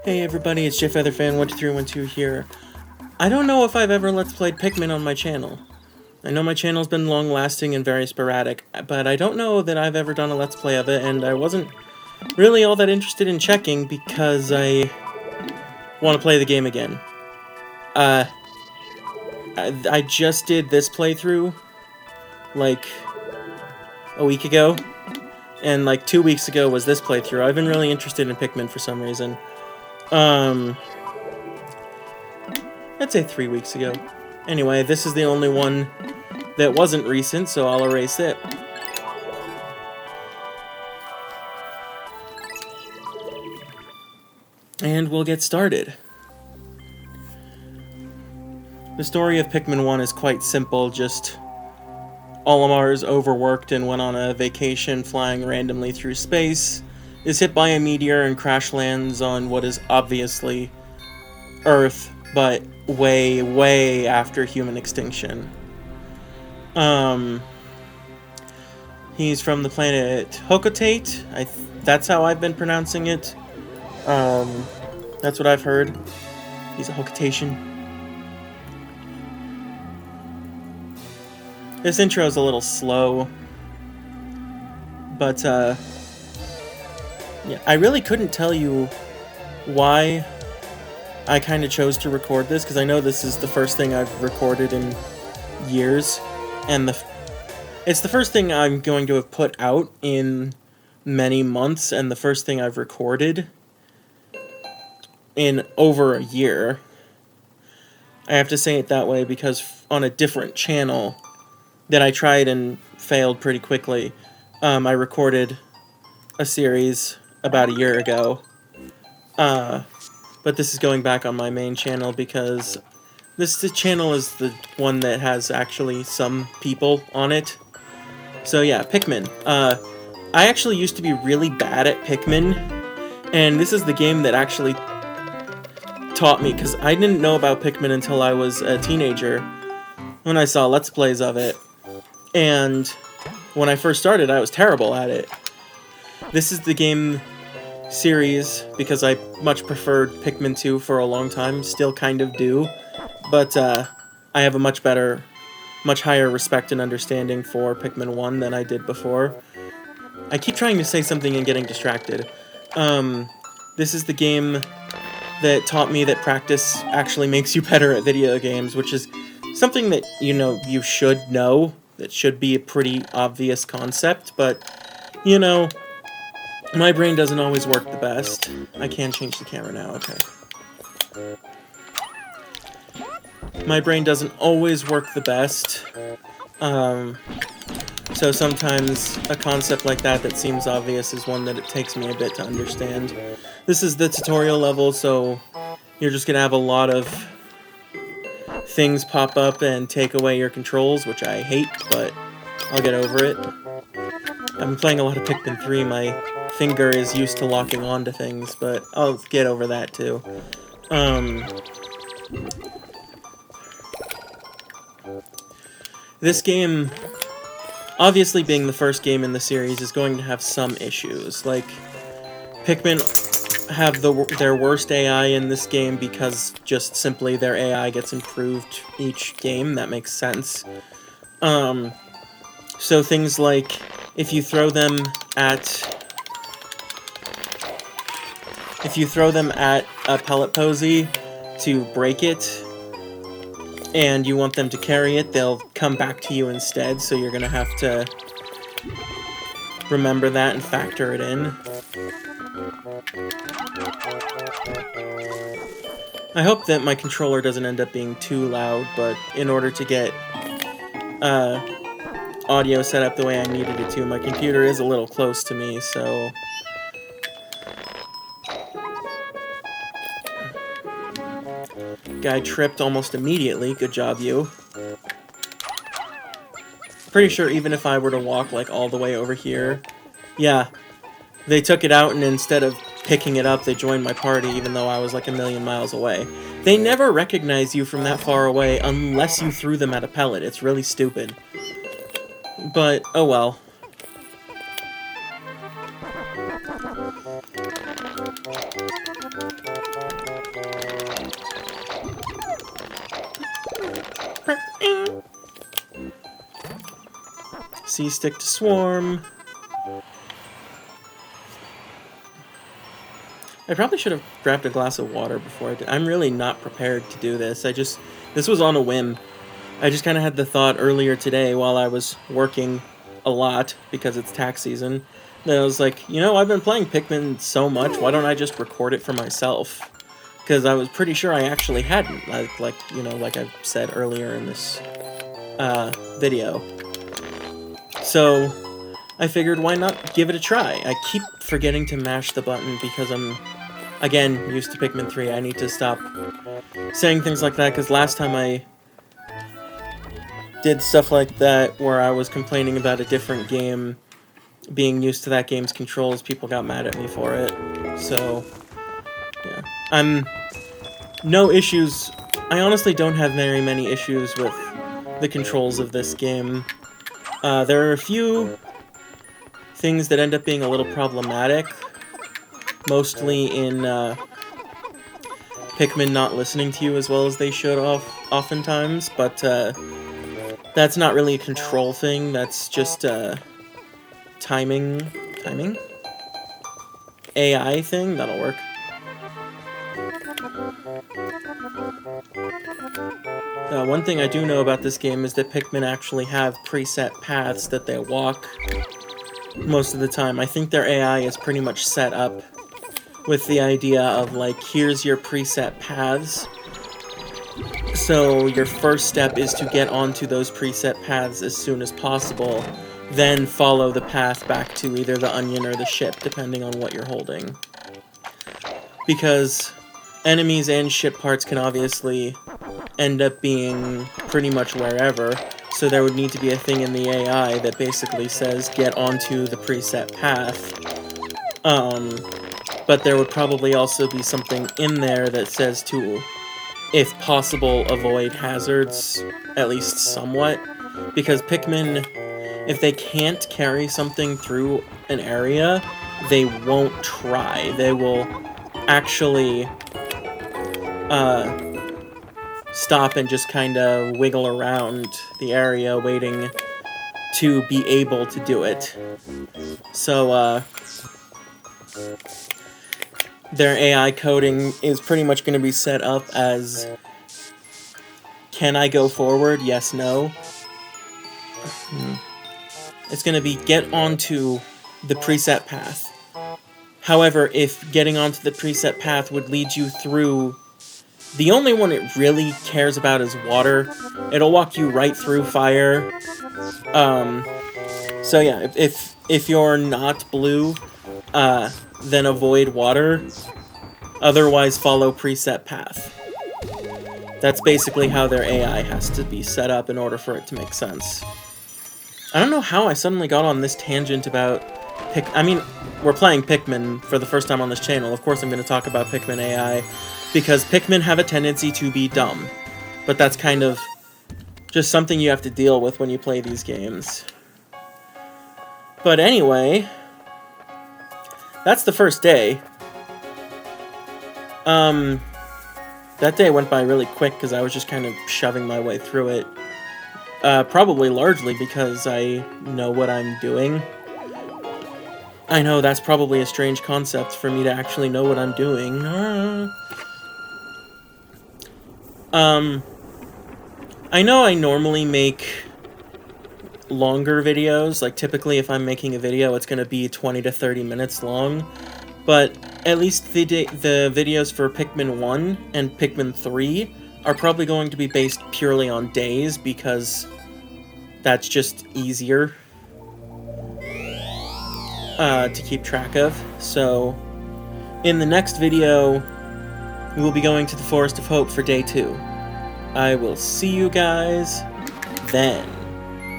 Hey everybody, it's JFeatherFan12312 here. I don't know if I've ever Let's Played Pikmin on my channel. I know my channel's been long-lasting and very sporadic, but I don't know that I've ever done a Let's Play of it, and I wasn't really all that interested in checking because I want to play the game again. I just did this playthrough, like, a week ago, and like 2 weeks ago was this playthrough. I've been really interested in Pikmin for some reason. I'd say 3 weeks ago. Anyway, this is the only one that wasn't recent, so I'll erase it. And we'll get started. The story of Pikmin 1 is quite simple, just Olimar is overworked and went on a vacation flying randomly through space, is hit by a meteor and crash lands on what is obviously Earth, but way, way after human extinction. He's from the planet Hocotate. That's how I've been pronouncing it. That's what I've heard. He's a Hocotatian. This intro is a little slow, but yeah, I really couldn't tell you why I kind of chose to record this, because I know this is the first thing I've recorded in years, and it's the first thing I'm going to have put out in many months, and the first thing I've recorded in over a year. I have to say it that way because on a different channel that I tried and failed pretty quickly, I recorded a series about a year ago. But this is going back on my main channel because this channel is the one that has actually some people on it. So yeah, Pikmin. I actually used to be really bad at Pikmin, and this is the game that actually taught me, because I didn't know about Pikmin until I was a teenager when I saw Let's Plays of it. And when I first started, I was terrible at it. This is the game series, because I much preferred Pikmin 2 for a long time, still kind of do, but I have a much higher respect and understanding for Pikmin 1 than I did before. I keep trying to say something and getting distracted. This is the game that taught me that practice actually makes you better at video games, which is something that, you should know. That should be a pretty obvious concept, but, my brain doesn't always work the best. I can change the camera now, okay. My brain doesn't always work the best, so sometimes a concept like that seems obvious is one that it takes me a bit to understand. This is the tutorial level, so you're just gonna have a lot of things pop up and take away your controls, which I hate, but I'll get over it. I've been playing a lot of Pikmin 3, my finger is used to locking onto things, but I'll get over that too. This game, obviously being the first game in the series, is going to have some issues. Like, Pikmin have their worst AI in this game because just simply their AI gets improved each game. That makes sense. So things like, if you throw them at a pellet posy to break it, and you want them to carry it, they'll come back to you instead, so you're gonna have to remember that and factor it in. I hope that my controller doesn't end up being too loud, but in order to get audio set up the way I needed it to, my computer is a little close to me, so guy tripped almost immediately. Good job, you. Pretty sure even if I were to walk, like, all the way over here... Yeah, they took it out, and instead of picking it up, they joined my party, even though I was, like, a million miles away. They never recognize you from that far away unless you threw them at a pellet. It's really stupid. But, oh well. C-stick to swarm. I probably should have grabbed a glass of water before I did. I'm really not prepared to do this. This was on a whim. I just kind of had the thought earlier today while I was working a lot, because it's tax season, that I was like, you know, I've been playing Pikmin so much, why don't I just record it for myself? Because I was pretty sure I actually hadn't, like I said earlier in this video. So I figured, why not give it a try? I keep forgetting to mash the button because I'm, again, used to Pikmin 3. I need to stop saying things like that, because last time I did stuff like that where I was complaining about a different game being used to that game's controls, people got mad at me for it. So, yeah. No issues. I honestly don't have very many issues with the controls of this game. There are a few things that end up being a little problematic, mostly in Pikmin not listening to you as well as they should oftentimes, but that's not really a control thing, that's just timing? AI thing? That'll work. One thing I do know about this game is that Pikmin actually have preset paths that they walk most of the time. I think their AI is pretty much set up with the idea of, like, here's your preset paths. So your first step is to get onto those preset paths as soon as possible, then follow the path back to either the onion or the ship, depending on what you're holding. Because enemies and ship parts can obviously end up being pretty much wherever, so there would need to be a thing in the AI that basically says, get onto the preset path. But there would probably also be something in there that says to, if possible, avoid hazards, at least somewhat. Because Pikmin, if they can't carry something through an area, they won't try. They will actually stop and just kind of wiggle around the area waiting to be able to do it. So, their AI coding is pretty much going to be set up as, can I go forward? Yes, no. It's going to be, get onto the preset path. However, if getting onto the preset path would lead you through, the only one it really cares about is water. It'll walk you right through fire. So yeah, if you're not blue, then avoid water. Otherwise, follow preset path. That's basically how their AI has to be set up in order for it to make sense. I don't know how I suddenly got on this tangent about I mean, we're playing Pikmin for the first time on this channel. Of course I'm going to talk about Pikmin AI, because Pikmin have a tendency to be dumb. But that's kind of just something you have to deal with when you play these games. But anyway, that's the first day. That day went by really quick because I was just kind of shoving my way through it. Probably largely because I know what I'm doing. I know that's probably a strange concept for me to actually know what I'm doing. I know I normally make longer videos. Like, typically if I'm making a video, it's going to be 20 to 30 minutes long. But at least the videos for Pikmin 1 and Pikmin 3 are probably going to be based purely on days, because that's just easier to keep track of. So, in the next video, we will be going to the Forest of Hope for day 2. I will see you guys then.